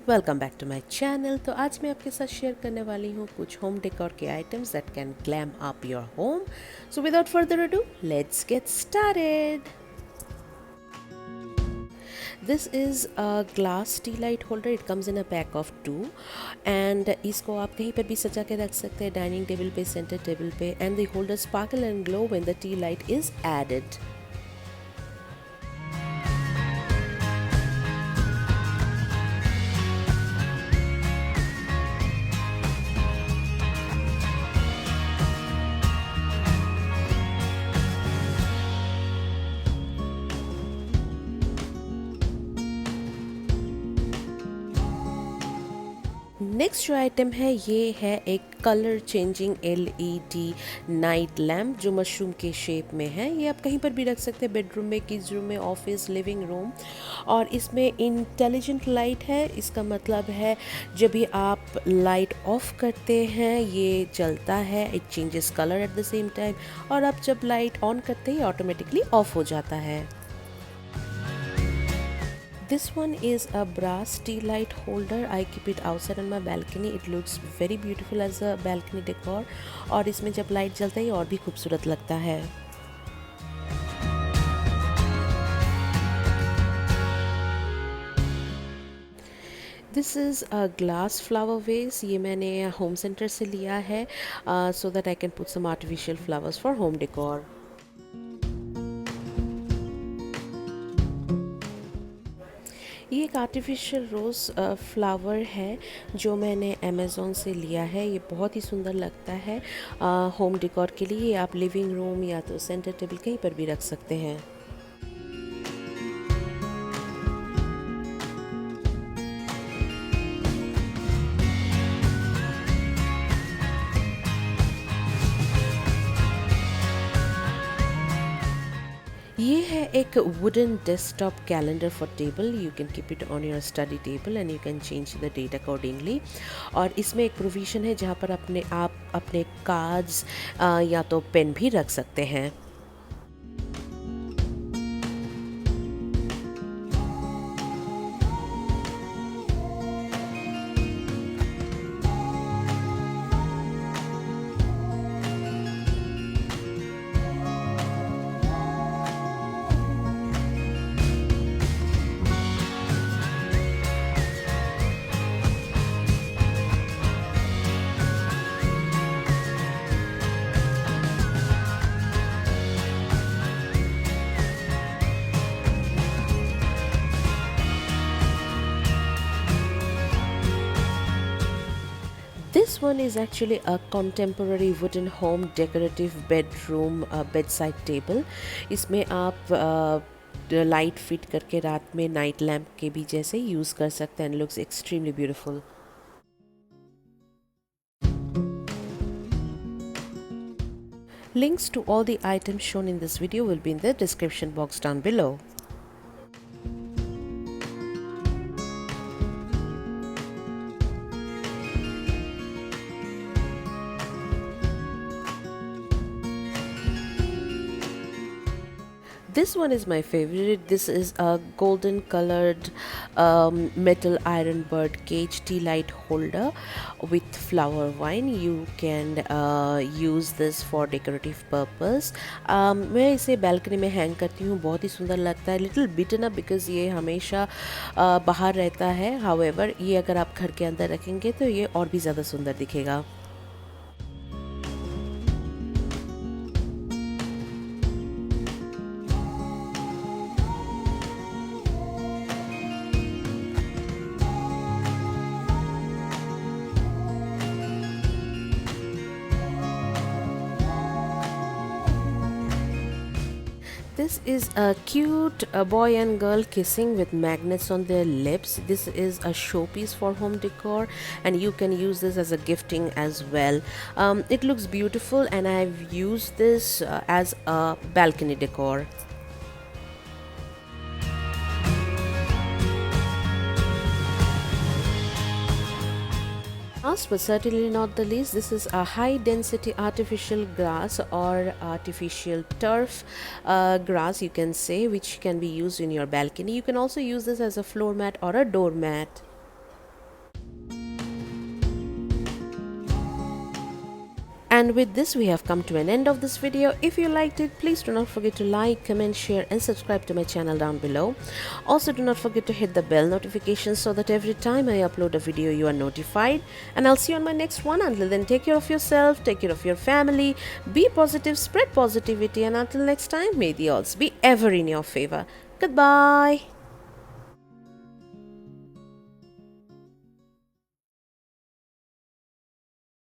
Welcome back to my channel. तो आज मैं आपके साथ शेयर करने वाली हूँ कुछ होम डेकोर के items that can glam up your home. So without further ado let's get started. This is a glass T light holder. It comes in a pack of 2 and इसको आप कहीं पर भी सजा के रख सकते हैं, डाइनिंग टेबल पे, सेंटर टेबल पे, and the holder sparkle and glow when the tea light is added. Next जो आइटम है ये है एक colour changing LED night lamp जो मशरूम के शेप में है। ये आप कहीं पर भी रख सकते हैं, बेडरूम में, किड्स रूम में, ऑफिस, लिविंग रूम। और इसमें इंटेलिजेंट लाइट है। इसका मतलब है जब भी आप लाइट ऑफ करते हैं ये जलता है, it changes colour at the same time, और आप जब लाइट ऑन करते हैं ऑटोमेटिकली ऑफ हो जाता है। This one is a brass tea light holder. I keep it outside on my balcony. It looks very beautiful as a balcony decor. और इसमें जब लाइट जलता है ये और भी खूबसूरत लगता है। This is a glass flower vase. ये मैंने होम सेंटर से लिया है so that I can put some artificial flowers for home decor. ये एक आर्टिफिशियल रोज़ फ्लावर है जो मैंने अमेज़ोन से लिया है। ये बहुत ही सुंदर लगता है होम डेकोर के लिए। आप लिविंग रूम या तो सेंटर टेबल कहीं पर भी रख सकते हैं। ये है एक wooden desktop calendar for table. You can keep it on your study table and you can change the date accordingly. और इसमें एक प्रोविज़न है जहाँ पर आप अपने कार्ड्स या तो पेन भी रख सकते हैं। This one is actually a contemporary wooden home decorative bedroom bedside table. इसमें आप लाइट फिट करके रात में नाइट लैम्प के भी जैसे यूज़ कर सकते हैं। Looks extremely beautiful. Links to all the items shown in this video will be in the description box down below. This one is my favorite. This is a golden colored metal iron bird cage tea light holder with flower vine. You can use this for decorative purpose. मैं इसे balcony में hang करती हूँ, बहुत ही सुंदर लगता है। Little beaten up because ये हमेशा बाहर रहता है। However, ये अगर आप घर के अंदर रखेंगे तो ये और भी ज़्यादा सुंदर दिखेगा। This is a cute boy and girl kissing with magnets on their lips. This is a showpiece for home decor and you can use this as a gifting as well. It looks beautiful and I've used this as a balcony decor. Last but certainly not the least, this is a high density artificial grass or artificial turf grass, you can say, which can be used in your balcony. You can also use this as a floor mat or a doormat. And with this, we have come to an end of this video. If you liked it, please do not forget to like, comment, share and subscribe to my channel down below. Also, do not forget to hit the bell notification so that every time I upload a video you are notified. And I'll see you on my next one. Until then, take care of yourself, take care of your family, be positive, spread positivity, and until next time, may the odds be ever in your favor. Goodbye.